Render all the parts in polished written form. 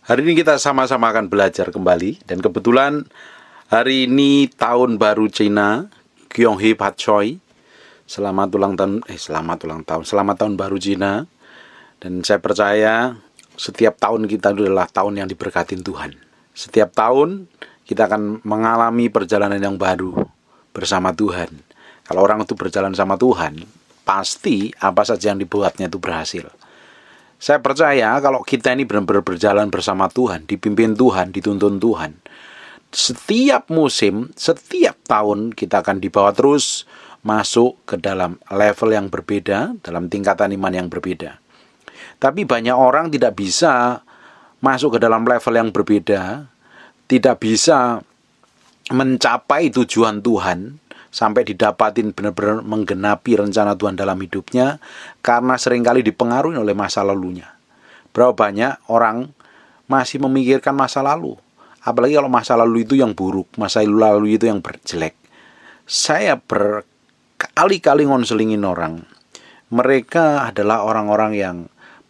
Hari ini kita sama-sama akan belajar kembali. Dan kebetulan hari ini tahun baru Cina, Kyong Hee Pat Choi. Selamat tahun baru Cina. Dan saya percaya setiap tahun kita adalah tahun yang diberkatin Tuhan. Setiap tahun kita akan mengalami perjalanan yang baru bersama Tuhan. Kalau orang itu berjalan sama Tuhan, pasti apa saja yang dibuatnya itu berhasil. Saya percaya kalau kita ini benar-benar berjalan bersama Tuhan, dipimpin Tuhan, dituntun Tuhan, setiap musim, setiap tahun kita akan dibawa terus masuk ke dalam level yang berbeda, dalam tingkatan iman yang berbeda. Tapi banyak orang tidak bisa masuk ke dalam level yang berbeda, tidak bisa mencapai tujuan Tuhan, sampai didapatin benar-benar menggenapi rencana Tuhan dalam hidupnya, karena seringkali dipengaruhi oleh masa lalunya. Berapa banyak orang masih memikirkan masa lalu, apalagi kalau masa lalu itu yang buruk, masa lalu itu yang jelek. Saya berkali-kali ngonselingin orang, mereka adalah orang-orang yang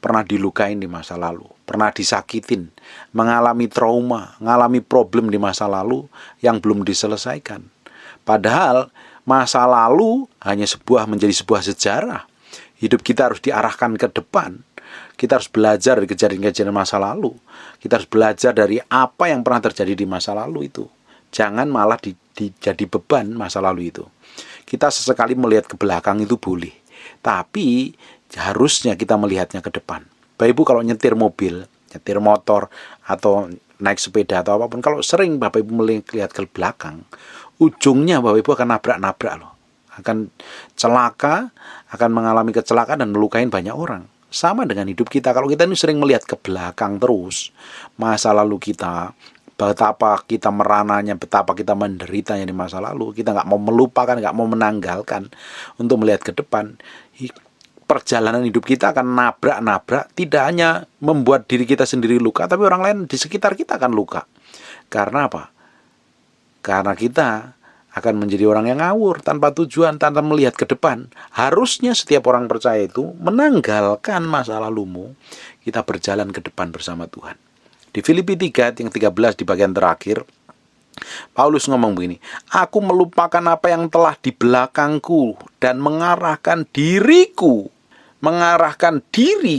pernah dilukain di masa lalu, pernah disakitin, mengalami trauma, mengalami problem di masa lalu yang belum diselesaikan. Padahal masa lalu hanya menjadi sebuah sejarah. Hidup kita harus diarahkan ke depan. Kita harus belajar dari kejadian-kejadian masa lalu. Kita harus belajar dari apa yang pernah terjadi di masa lalu itu. Jangan malah jadi beban masa lalu itu. Kita sesekali melihat ke belakang itu boleh, tapi harusnya kita melihatnya ke depan. Bapak Ibu kalau nyetir mobil, nyetir motor, atau naik sepeda atau apapun, kalau sering Bapak Ibu melihat ke belakang, ujungnya Bapak Ibu akan nabrak loh. Akan celaka, akan mengalami kecelakaan dan melukain banyak orang. Sama dengan hidup kita. Kalau kita ini sering melihat ke belakang terus, masa lalu kita, betapa kita merananya, betapa kita menderitanya di masa lalu, kita nggak mau melupakan, nggak mau menanggalkan untuk melihat ke depan, perjalanan hidup kita akan nabrak-nabrak, tidak hanya membuat diri kita sendiri luka, tapi orang lain di sekitar kita akan luka. Karena apa? Karena kita akan menjadi orang yang ngawur, tanpa tujuan, tanpa melihat ke depan. Harusnya setiap orang percaya itu menanggalkan masa lalumu, kita berjalan ke depan bersama Tuhan. Di Filipi 3 yang 13 di bagian terakhir, Paulus ngomong begini, aku melupakan apa yang telah di belakangku dan mengarahkan diri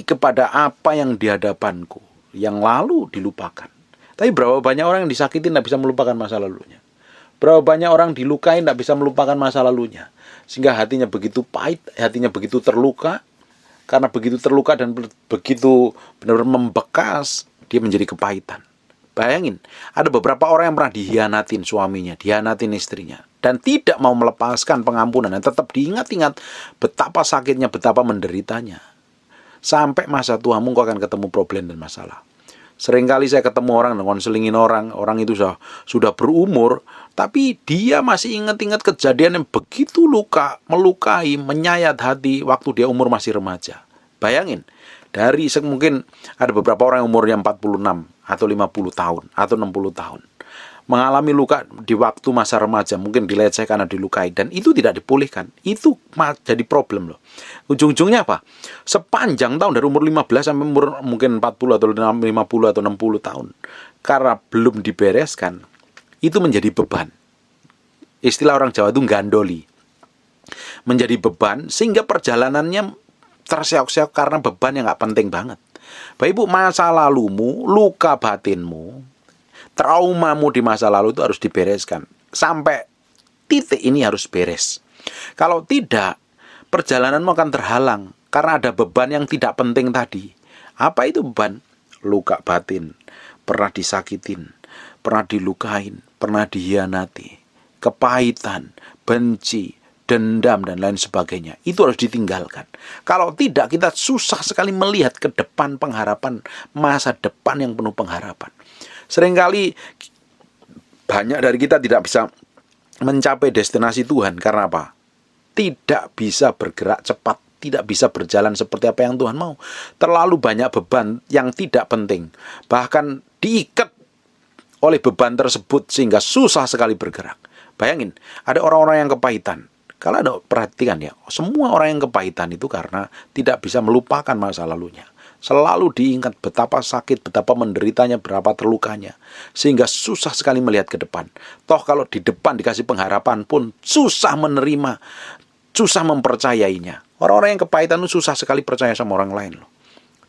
kepada apa yang di hadapanku. Yang lalu dilupakan. Tapi berapa banyak orang yang disakitin tidak bisa melupakan masa lalunya. Berapa banyak orang dilukain tidak bisa melupakan masa lalunya. Sehingga hatinya begitu pahit, hatinya begitu terluka. Karena begitu terluka dan begitu benar-benar membekas, dia menjadi kepahitan. Bayangin, ada beberapa orang yang pernah dihianatin suaminya, dihianatin istrinya, dan tidak mau melepaskan pengampunan, dan tetap diingat-ingat betapa sakitnya, betapa menderitanya. Sampai masa tuamu kau akan ketemu problem dan masalah. Seringkali saya ketemu orang, ngonselingin orang itu sudah berumur, tapi dia masih ingat-ingat kejadian yang begitu melukai, menyayat hati waktu dia umur masih remaja. Bayangin, mungkin ada beberapa orang yang umurnya 46 atau 50 tahun atau 60 tahun. Mengalami luka di waktu masa remaja, mungkin dilecehkan atau dilukai, dan itu tidak dipulihkan. Itu jadi problem loh. Ujung-ujungnya apa? Sepanjang tahun dari umur 15 sampai umur mungkin 40 atau 50 atau 60 tahun, karena belum dibereskan, itu menjadi beban. Istilah orang Jawa itu gandoli. Menjadi beban sehingga perjalanannya terseok-seok karena beban yang gak penting banget. Bapak Ibu, masa lalumu, luka batinmu, traumamu di masa lalu itu harus dibereskan. Sampai titik ini harus beres. Kalau tidak, perjalananmu akan terhalang karena ada beban yang tidak penting tadi. Apa itu beban? Luka batin, pernah disakitin, pernah dilukain, pernah dihianati, kepahitan, benci, dendam, dan lain sebagainya. Itu harus ditinggalkan. Kalau tidak, kita susah sekali melihat ke depan pengharapan, masa depan yang penuh pengharapan. Seringkali banyak dari kita tidak bisa mencapai destinasi Tuhan. Karena apa? Tidak bisa bergerak cepat, tidak bisa berjalan seperti apa yang Tuhan mau. Terlalu banyak beban yang tidak penting. Bahkan diikat oleh beban tersebut sehingga susah sekali bergerak. Bayangin, ada orang-orang yang kepahitan. Kalau ada perhatikan ya, semua orang yang kepahitan itu karena tidak bisa melupakan masa lalunya. Selalu diingat betapa sakit, betapa menderitanya, berapa terlukanya. Sehingga susah sekali melihat ke depan. Toh kalau di depan dikasih pengharapan pun susah menerima, susah mempercayainya. Orang-orang yang kepahitan itu susah sekali percaya sama orang lain loh.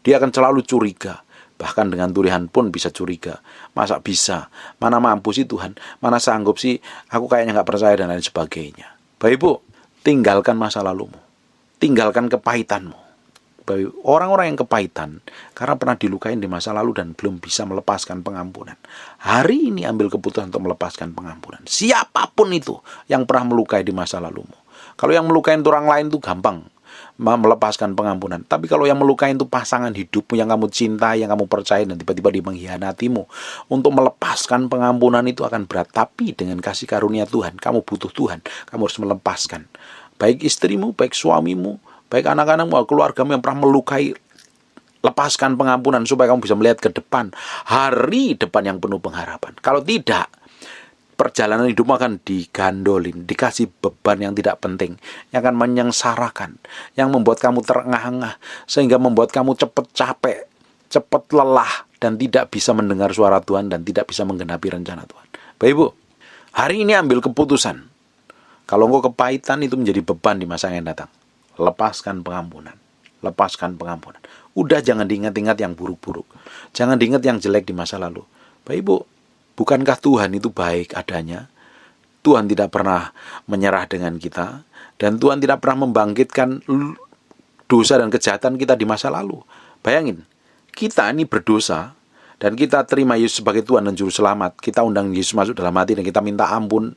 Dia akan selalu curiga. Bahkan dengan Tuhan pun bisa curiga. Masa bisa? Mana mampu sih Tuhan? Mana sanggup sih? Aku kayaknya gak percaya dan lain sebagainya. Bapak Ibu, tinggalkan masa lalumu. Tinggalkan kepahitanmu. Orang-orang yang kepahitan karena pernah dilukain di masa lalu dan belum bisa melepaskan pengampunan. Hari ini ambil keputusan untuk melepaskan pengampunan. Siapapun itu yang pernah melukai di masa lalumu. Kalau yang melukai itu orang lain itu gampang melepaskan pengampunan. Tapi kalau yang melukai itu pasangan hidupmu yang kamu cintai, yang kamu percaya dan tiba-tiba dia mengkhianatimu, untuk melepaskan pengampunan itu akan berat. Tapi dengan kasih karunia Tuhan, kamu butuh Tuhan, kamu harus melepaskan. Baik istrimu, baik suamimu, baik anak-anakmu, keluargamu yang pernah melukai, lepaskan pengampunan supaya kamu bisa melihat ke depan, hari depan yang penuh pengharapan. Kalau tidak, perjalanan hidupmu akan digandolin, dikasih beban yang tidak penting, yang akan menyengsarakan, yang membuat kamu terengah-engah, sehingga membuat kamu cepat capek, cepat lelah, dan tidak bisa mendengar suara Tuhan, dan tidak bisa menggenapi rencana Tuhan. Bapak Ibu, hari ini ambil keputusan. Kalau engkau kepahitan itu menjadi beban di masa yang datang. Lepaskan pengampunan. Lepaskan pengampunan. Udah jangan diingat-ingat yang buruk-buruk. Jangan diingat yang jelek di masa lalu. Bapak Ibu, bukankah Tuhan itu baik adanya? Tuhan tidak pernah menyerah dengan kita. Dan Tuhan tidak pernah membangkitkan dosa dan kejahatan kita di masa lalu. Bayangin, kita ini berdosa. Dan kita terima Yesus sebagai Tuhan dan Juru Selamat. Kita undang Yesus masuk dalam hati dan kita minta ampun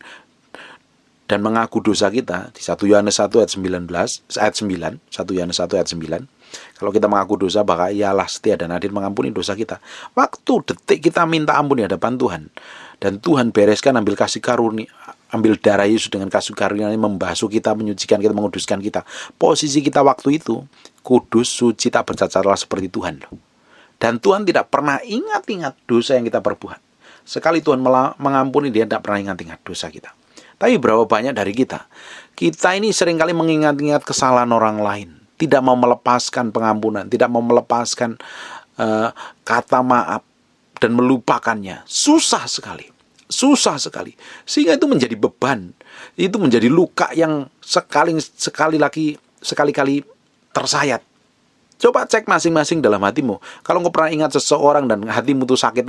dan mengaku dosa kita di 1 Yohanes 1 ayat 19 ayat 9, 1 Yohanes 1 ayat 9. Kalau kita mengaku dosa, maka Ialah setia dan adil mengampuni dosa kita. Waktu detik kita minta ampun di hadapan Tuhan, dan Tuhan bereskan, ambil kasih karunia, ambil darah Yesus dengan kasih karunia, membasuh kita, menyucikan kita, menguduskan kita. Posisi kita waktu itu kudus, suci, tak bercacat celah seperti Tuhan loh. Dan Tuhan tidak pernah ingat-ingat dosa yang kita perbuat. Sekali Tuhan mengampuni, dia tidak pernah ingat-ingat dosa kita. Tapi berapa banyak dari kita ini seringkali mengingat-ingat kesalahan orang lain, tidak mau melepaskan pengampunan, tidak mau melepaskan kata maaf dan melupakannya. Susah sekali, sehingga itu menjadi beban, itu menjadi luka yang sekali-kali tersayat. Coba cek masing-masing dalam hatimu. Kalau engkau pernah ingat seseorang dan hatimu tuh sakit,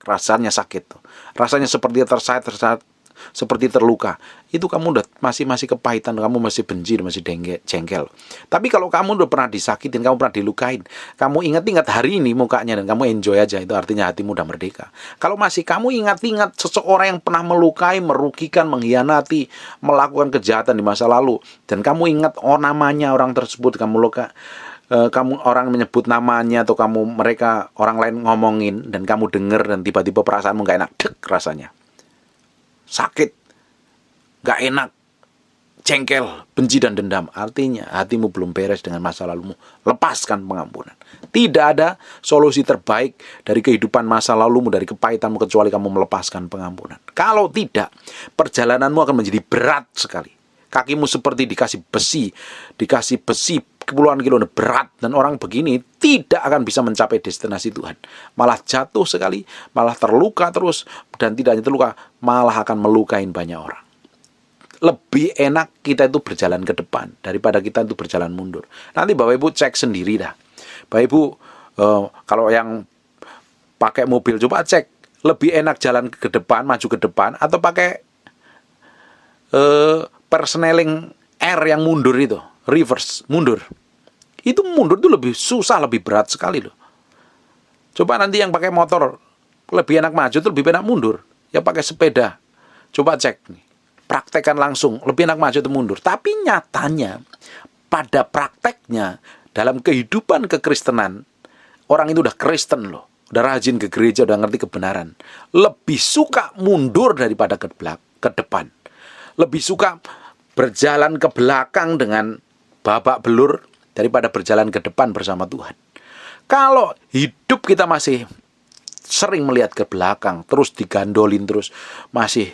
rasanya sakit tuh. Rasanya seperti tersayat, seperti terluka. Itu kamu udah masih kepahitan, kamu masih benci, masih jengkel. Tapi kalau kamu udah pernah disakitin, kamu pernah dilukain, kamu ingat-ingat hari ini mukanya dan kamu enjoy aja, itu artinya hatimu udah merdeka. Kalau masih kamu ingat-ingat seseorang yang pernah melukai, merugikan, mengkhianati, melakukan kejahatan di masa lalu, dan kamu ingat namanya orang tersebut, kamu orang menyebut namanya, atau orang lain ngomongin dan kamu dengar dan tiba-tiba perasaanmu gak enak, rasanya sakit, gak enak, jengkel, benci dan dendam. Artinya hatimu belum beres dengan masa lalumu. Lepaskan pengampunan. Tidak ada solusi terbaik dari kehidupan masa lalumu, dari kepahitanmu, kecuali kamu melepaskan pengampunan. Kalau tidak, perjalananmu akan menjadi berat sekali. Kakimu seperti dikasih besi puluhan kilo, berat. Dan orang begini tidak akan bisa mencapai destinasi Tuhan. Malah jatuh sekali, malah terluka terus. Dan tidak hanya terluka, malah akan melukai banyak orang. Lebih enak kita itu berjalan ke depan daripada kita itu berjalan mundur. Nanti Bapak Ibu cek sendiri dah. Bapak Ibu, kalau yang pakai mobil, coba cek. Lebih enak jalan ke depan, maju ke depan, atau pakai persneling R yang mundur itu, reverse, mundur. Itu mundur itu lebih susah, lebih berat sekali loh. Coba nanti yang pakai motor, lebih enak maju itu lebih enak mundur. Ya pakai sepeda, coba cek nih. Praktekkan langsung, lebih enak maju atau mundur. Tapi nyatanya, pada prakteknya, dalam kehidupan kekristenan, orang itu udah Kristen loh, udah rajin ke gereja, udah ngerti kebenaran, lebih suka mundur daripada ke depan. Lebih suka berjalan ke belakang dengan babak belur daripada berjalan ke depan bersama Tuhan. Kalau hidup kita masih sering melihat ke belakang, terus digandolin, terus masih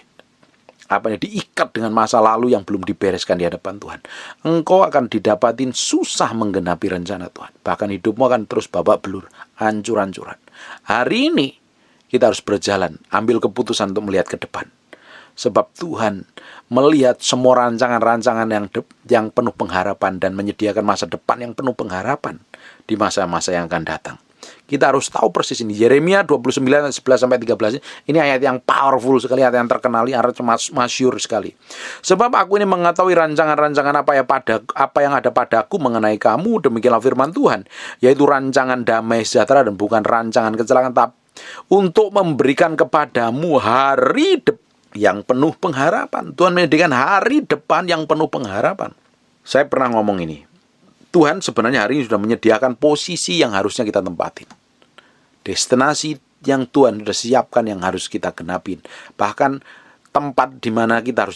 diikat dengan masa lalu yang belum dibereskan di hadapan Tuhan, engkau akan didapatin susah menggenapi rencana Tuhan. Bahkan hidupmu akan terus babak belur, hancur-hancuran. Hari ini kita harus berjalan, ambil keputusan untuk melihat ke depan. Sebab Tuhan melihat semua rancangan-rancangan yang penuh pengharapan dan menyediakan masa depan yang penuh pengharapan di masa-masa yang akan datang. Kita harus tahu persis ini. Yeremia 29 ayat 11-13 ini ayat yang powerful sekali, ayat yang terkenal, ayat masyhur sekali. Sebab aku ini mengetahui rancangan-rancangan apa yang ada padaku mengenai kamu, demikianlah firman Tuhan, yaitu rancangan damai sejahtera dan bukan rancangan kecelakaan, untuk memberikan kepadamu hari depan yang penuh pengharapan. Tuhan menyediakan hari depan yang penuh pengharapan. Saya pernah ngomong ini. Tuhan sebenarnya hari ini sudah menyediakan posisi yang harusnya kita tempatin. Destinasi yang Tuhan sudah siapkan yang harus kita genapin. Bahkan tempat di mana kita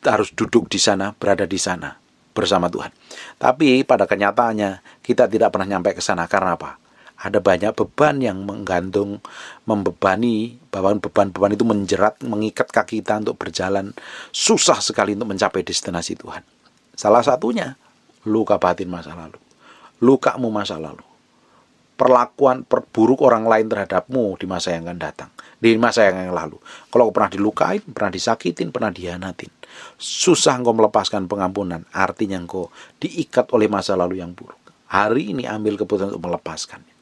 harus duduk di sana, berada di sana bersama Tuhan. Tapi pada kenyataannya kita tidak pernah nyampe ke sana. Karena apa? Ada banyak beban yang menggantung, membebani, bahkan beban-beban itu menjerat, mengikat kaki kita untuk berjalan. Susah sekali untuk mencapai destinasi Tuhan. Salah satunya luka batin masa lalu, lukamu masa lalu, perlakuan perburuk orang lain terhadapmu di masa yang akan datang, di masa yang lalu. Kalau pernah dilukain, pernah disakitin, pernah dihianatin, susah engkau melepaskan pengampunan. Artinya engkau diikat oleh masa lalu yang buruk. Hari ini ambil keputusan untuk melepaskannya.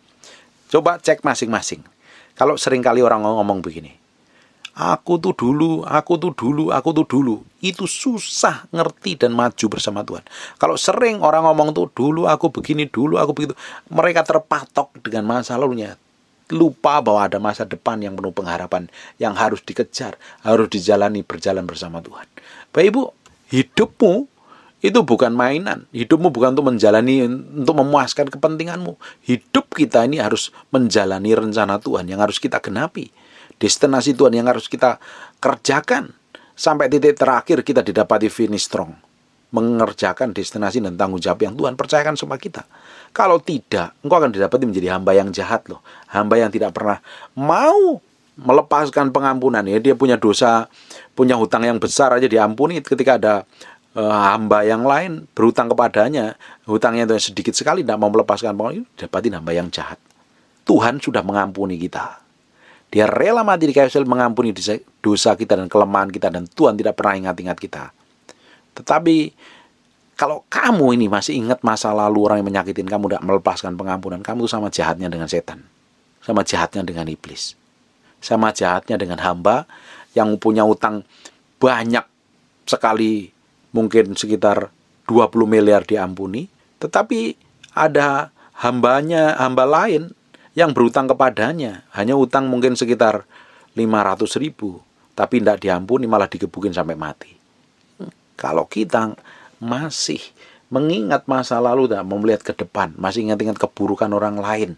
Coba cek masing-masing. Kalau seringkali orang ngomong begini, aku tuh dulu, itu susah ngerti dan maju bersama Tuhan. Kalau sering orang ngomong tuh dulu aku begini, dulu aku begitu, mereka terpatok dengan masa lalunya, lupa bahwa ada masa depan yang penuh pengharapan yang harus dikejar, harus dijalani, berjalan bersama Tuhan. Bapak Ibu, hidupmu itu bukan mainan. Hidupmu bukan untuk menjalani, untuk memuaskan kepentinganmu. Hidup kita ini harus menjalani rencana Tuhan yang harus kita genapi. Destinasi Tuhan yang harus kita kerjakan. Sampai titik terakhir kita didapati finish strong. Mengerjakan destinasi dan tanggung jawab yang Tuhan percayakan sama kita. Kalau tidak, engkau akan didapati menjadi hamba yang jahat loh. Hamba yang tidak pernah mau melepaskan pengampunan. Ya, dia punya dosa, punya hutang yang besar aja diampuni. Ketika ada hamba yang lain berhutang kepadanya, hutangnya itu sedikit sekali, tidak mau melepaskan pengampunan, dapatin hamba yang jahat. Tuhan sudah mengampuni kita. Dia rela mati di kayu salib mengampuni dosa kita dan kelemahan kita, dan Tuhan tidak pernah ingat-ingat kita. Tetapi kalau kamu ini masih ingat masa lalu orang yang menyakitin kamu, tidak melepaskan pengampunan, kamu sama jahatnya dengan setan, sama jahatnya dengan iblis, sama jahatnya dengan hamba yang punya utang banyak sekali, mungkin sekitar 20 miliar diampuni, tetapi ada hamba lain yang berutang kepadanya, hanya utang mungkin sekitar 500.000, tapi tidak diampuni, malah digebukin sampai mati. Kalau kita masih mengingat masa lalu, tidak mau melihat ke depan, masih ingat-ingat keburukan orang lain,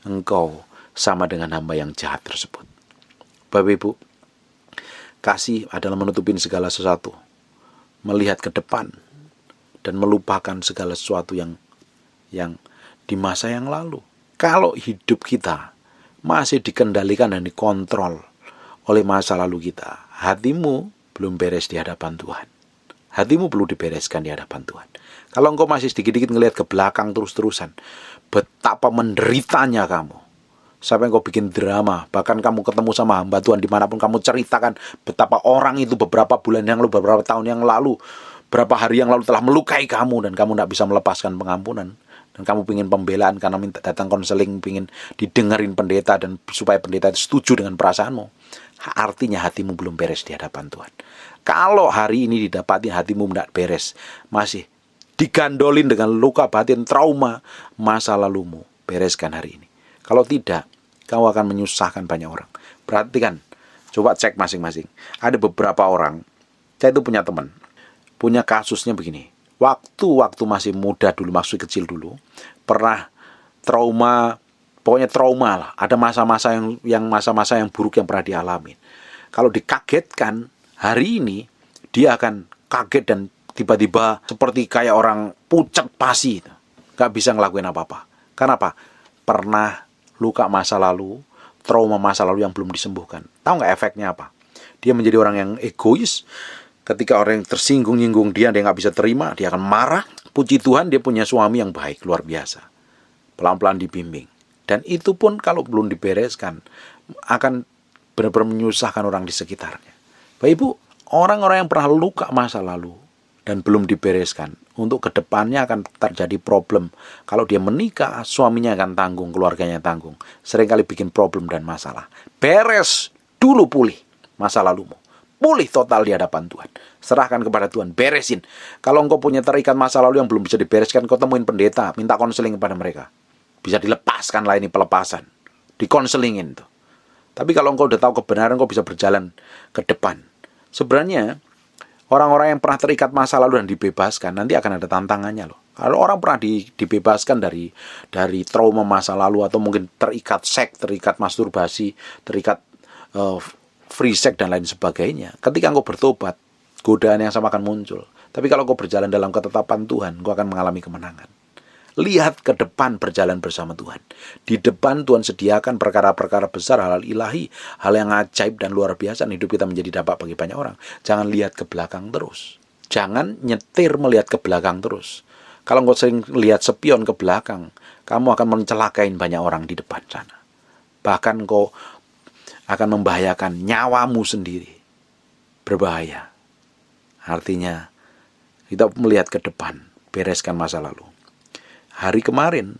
engkau sama dengan hamba yang jahat tersebut. Bapak Ibu, kasih adalah menutupin segala sesuatu, melihat ke depan, dan melupakan segala sesuatu yang di masa yang lalu. Kalau hidup kita masih dikendalikan dan dikontrol oleh masa lalu kita, hatimu belum beres di hadapan Tuhan. Hatimu perlu dibereskan di hadapan Tuhan. Kalau engkau masih sedikit-sedikit ngelihat ke belakang terus-terusan, betapa menderitanya kamu. Sampai engkau bikin drama, bahkan kamu ketemu sama hamba Tuhan dimanapun kamu ceritakan betapa orang itu beberapa bulan yang lalu, beberapa tahun yang lalu, berapa hari yang lalu telah melukai kamu, dan kamu tidak bisa melepaskan pengampunan. Dan kamu ingin pembelaan karena minta datang konseling, ingin didengerin pendeta dan supaya pendeta itu setuju dengan perasaanmu. Artinya hatimu belum beres di hadapan Tuhan. Kalau hari ini didapati hatimu tidak beres, masih digandolin dengan luka batin, trauma masa lalumu, bereskan hari ini. Kalau tidak, kau akan menyusahkan banyak orang. Perhatikan, coba cek masing-masing. Ada beberapa orang, saya itu punya teman, punya kasusnya begini. Waktu masih muda dulu, masih kecil dulu, pernah trauma, pokoknya trauma lah. Ada masa-masa yang buruk yang pernah dialami. Kalau dikagetkan, hari ini dia akan kaget dan tiba-tiba seperti kayak orang pucat pasi, gak bisa ngelakuin apa-apa. Karena apa? Pernah luka masa lalu, trauma masa lalu yang belum disembuhkan. Tahu gak efeknya apa? Dia menjadi orang yang egois. Ketika orang yang tersinggung-nyinggung dia nggak bisa terima, dia akan marah. Puji Tuhan dia punya suami yang baik, luar biasa. Pelan-pelan dibimbing. Dan itu pun kalau belum dibereskan, akan benar-benar menyusahkan orang di sekitarnya. Bapak Ibu, orang-orang yang pernah luka masa lalu dan belum dibereskan, untuk kedepannya akan terjadi problem. Kalau dia menikah, suaminya akan tanggung, keluarganya tanggung. Seringkali bikin problem dan masalah. Beres dulu, pulih masa lalumu. Pulih total di hadapan Tuhan. Serahkan kepada Tuhan, beresin. Kalau engkau punya terikat masa lalu yang belum bisa dibereskan, kau temuin pendeta, minta konseling kepada mereka. Bisa dilepaskan lah ini pelepasan. Dikonselingin tuh. Tapi kalau engkau udah tahu kebenaran, engkau bisa berjalan ke depan. Sebenarnya orang-orang yang pernah terikat masa lalu dan dibebaskan, nanti akan ada tantangannya loh. Kalau orang pernah dibebaskan dari trauma masa lalu, atau mungkin terikat seks, terikat masturbasi, terikat free sex dan lain sebagainya, ketika engkau bertobat, godaan yang sama akan muncul. Tapi kalau engkau berjalan dalam ketetapan Tuhan, engkau akan mengalami kemenangan. Lihat ke depan, berjalan bersama Tuhan. Di depan Tuhan sediakan perkara-perkara besar, hal ilahi, hal yang ajaib dan luar biasa. Hidup kita menjadi dampak bagi banyak orang. Jangan lihat ke belakang terus. Jangan nyetir melihat ke belakang terus. Kalau engkau sering lihat spion ke belakang, kamu akan mencelakain banyak orang di depan sana. Bahkan engkau akan membahayakan nyawamu sendiri. Berbahaya. Artinya, kita melihat ke depan, bereskan masa lalu. Hari kemarin,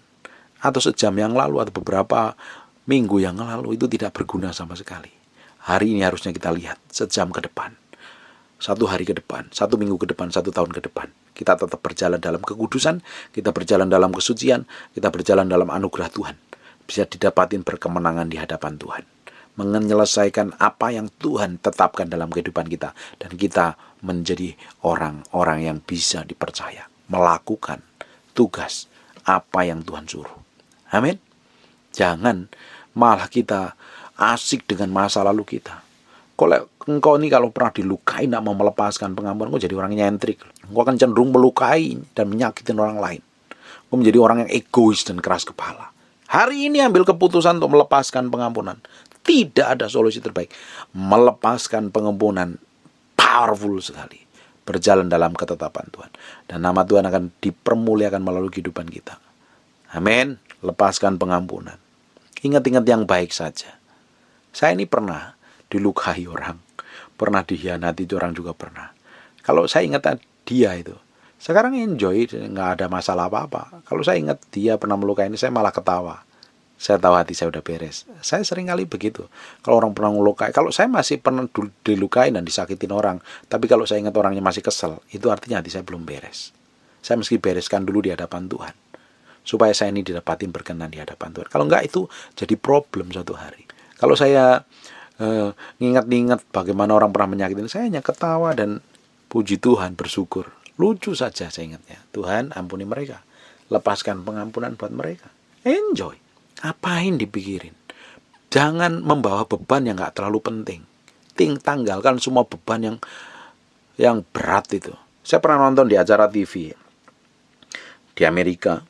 atau sejam yang lalu, atau beberapa minggu yang lalu, itu tidak berguna sama sekali. Hari ini harusnya kita lihat sejam ke depan, 1 hari ke depan, 1 minggu ke depan, 1 tahun ke depan. Kita tetap berjalan dalam kekudusan, kita berjalan dalam kesucian, kita berjalan dalam anugerah Tuhan. Bisa didapatin berkemenangan di hadapan Tuhan. Menyelesaikan apa yang Tuhan tetapkan dalam kehidupan kita. Dan kita menjadi orang-orang yang bisa dipercaya. Melakukan tugas apa yang Tuhan suruh. Amin. Jangan malah kita asik dengan masa lalu kita. Kalau engkau ini kalau pernah dilukai, tidak mau melepaskan pengampunan, engkau jadi orang nyentrik. Engkau akan cenderung melukai dan menyakitin orang lain. Engkau menjadi orang yang egois dan keras kepala. Hari ini ambil keputusan untuk melepaskan pengampunan. Tidak ada solusi terbaik. Melepaskan pengampunan powerful sekali. Berjalan dalam ketetapan Tuhan. Dan nama Tuhan akan dipermuliakan melalui kehidupan kita. Amin. Lepaskan pengampunan. Ingat-ingat yang baik saja. Saya ini pernah dilukai orang. Pernah dikhianati orang juga pernah. Kalau saya ingat dia itu, sekarang enjoy, nggak ada masalah apa-apa. Kalau saya ingat dia pernah melukai ini, saya malah ketawa. Saya tahu hati saya udah beres. Saya sering kali begitu. Kalau orang pernah melukai, kalau saya masih pernah dilukai dan disakitin orang, tapi kalau saya ingat orangnya masih kesel, itu artinya hati saya belum beres. Saya mesti bereskan dulu di hadapan Tuhan, supaya saya ini didapatin berkenan di hadapan Tuhan. Kalau enggak, itu jadi problem suatu hari. Kalau saya ngingat-ngingat bagaimana orang pernah menyakitin, saya hanya ketawa dan puji Tuhan, bersyukur. Lucu saja saya ingatnya. Tuhan ampuni mereka. Lepaskan pengampunan buat mereka. Enjoy. Ngapain dipikirin? Jangan membawa beban yang gak terlalu penting. Tanggalkan semua beban yang berat itu. Saya pernah nonton di acara TV di Amerika.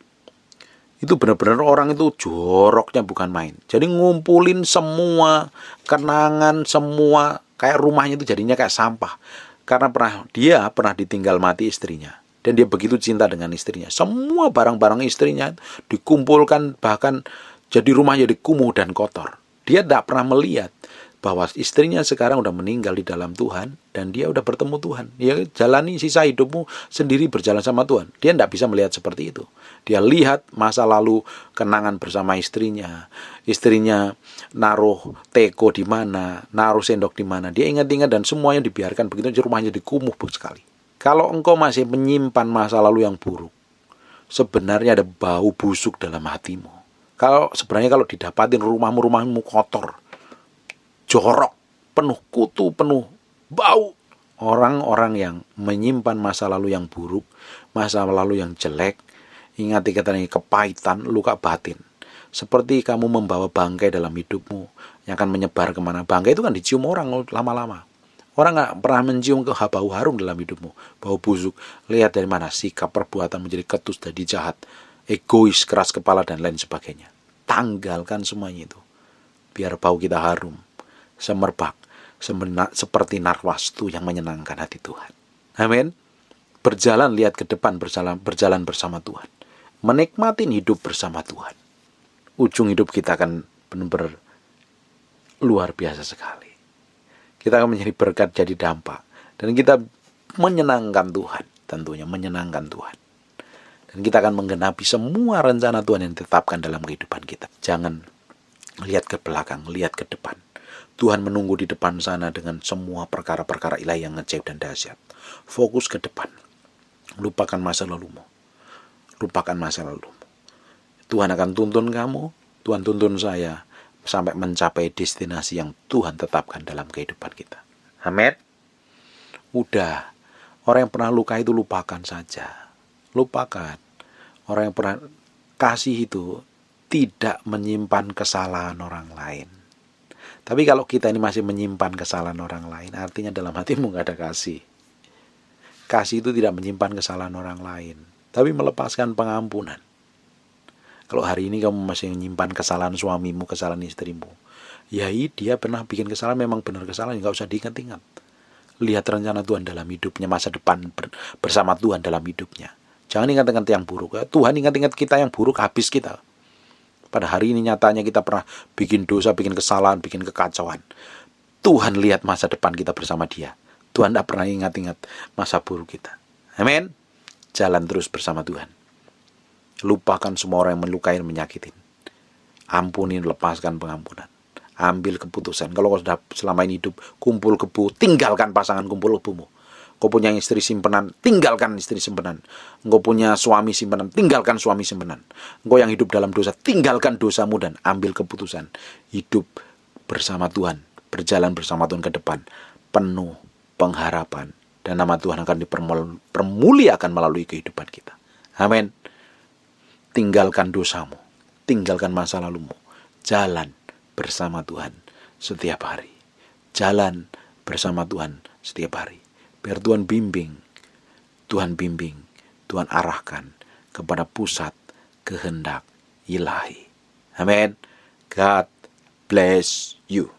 Itu benar-benar orang itu joroknya bukan main. Jadi ngumpulin semua kenangan, semua kayak rumahnya itu jadinya kayak sampah. Karena dia pernah ditinggal mati istrinya. Dan dia begitu cinta dengan istrinya. Semua barang-barang istrinya dikumpulkan, bahkan jadi rumahnya dikumuh dan kotor. Dia tidak pernah melihat bahwa istrinya sekarang udah meninggal di dalam Tuhan. Dan dia udah bertemu Tuhan. Dia jalani sisa hidupmu sendiri berjalan sama Tuhan. Dia tidak bisa melihat seperti itu. Dia lihat masa lalu kenangan bersama istrinya. Istrinya naruh teko di mana, naruh sendok di mana. Dia ingat-ingat dan semuanya dibiarkan begitu. Rumahnya dikumuh sekali. Kalau engkau masih menyimpan masa lalu yang buruk, sebenarnya ada bau busuk dalam hatimu. Sebenarnya kalau didapatin rumahmu kotor, jorok, penuh kutu, penuh bau. Orang-orang yang menyimpan masa lalu yang buruk, masa lalu yang jelek, ingat katanya kepahitan, luka batin. Seperti kamu membawa bangkai dalam hidupmu yang akan menyebar kemana. Bangkai itu kan dicium orang lama-lama. Orang gak pernah mencium ke bau harum dalam hidupmu. Bau busuk. Lihat dari mana sikap perbuatan menjadi ketus, jadi jahat, egois, keras kepala, dan lain sebagainya. Tanggalkan semuanya itu. Biar bau kita harum, semerbak, seperti narwastu yang menyenangkan hati Tuhan. Amin. Berjalan lihat ke depan, berjalan bersama Tuhan. Menikmati hidup bersama Tuhan. Ujung hidup kita akan benar-benar luar biasa sekali. Kita akan menjadi berkat, jadi dampak. Dan kita menyenangkan Tuhan, tentunya menyenangkan Tuhan. Dan kita akan menggenapi semua rencana Tuhan yang ditetapkan dalam kehidupan kita. Jangan lihat ke belakang, lihat ke depan. Tuhan menunggu di depan sana dengan semua perkara-perkara ilahi yang ajaib dan dahsyat. Fokus ke depan. Lupakan masa lalumu. Lupakan masa lalumu. Tuhan akan tuntun kamu, Tuhan tuntun saya, sampai mencapai destinasi yang Tuhan tetapkan dalam kehidupan kita. Amin. Udah, orang yang pernah luka itu lupakan saja. Lupakan. Orang yang pernah kasih itu tidak menyimpan kesalahan orang lain. Tapi kalau kita ini masih menyimpan kesalahan orang lain, artinya dalam hatimu gak ada kasih. Kasih itu tidak menyimpan kesalahan orang lain, tapi melepaskan pengampunan. Kalau hari ini kamu masih menyimpan kesalahan suamimu, kesalahan istrimu, ya dia pernah bikin kesalahan, memang benar kesalahan, gak usah diingat-ingat. Lihat rencana Tuhan dalam hidupnya, masa depan bersama Tuhan dalam hidupnya. Jangan ingat-ingat yang buruk. Tuhan ingat-ingat kita yang buruk, habis kita. Pada hari ini nyatanya kita pernah bikin dosa, bikin kesalahan, bikin kekacauan. Tuhan lihat masa depan kita bersama Dia. Tuhan tidak pernah ingat-ingat masa buruk kita. Amin. Jalan terus bersama Tuhan. Lupakan semua orang yang melukai dan menyakitin. Ampunin, lepaskan pengampunan. Ambil keputusan. Kalau kau sudah selama ini hidup kumpul kebo, tinggalkan pasangan kumpul kebomu. Kau punya istri simpenan, tinggalkan istri simpenan. Kau punya suami simpenan, tinggalkan suami simpenan. Kau yang hidup dalam dosa, tinggalkan dosamu dan ambil keputusan. Hidup bersama Tuhan, berjalan bersama Tuhan ke depan. Penuh pengharapan. Dan nama Tuhan akan dipermuliakan melalui kehidupan kita. Amin. Tinggalkan dosamu, tinggalkan masa lalumu. Jalan bersama Tuhan setiap hari. Jalan bersama Tuhan setiap hari. Biar Tuhan bimbing, Tuhan arahkan kepada pusat kehendak ilahi. Amin. God bless you.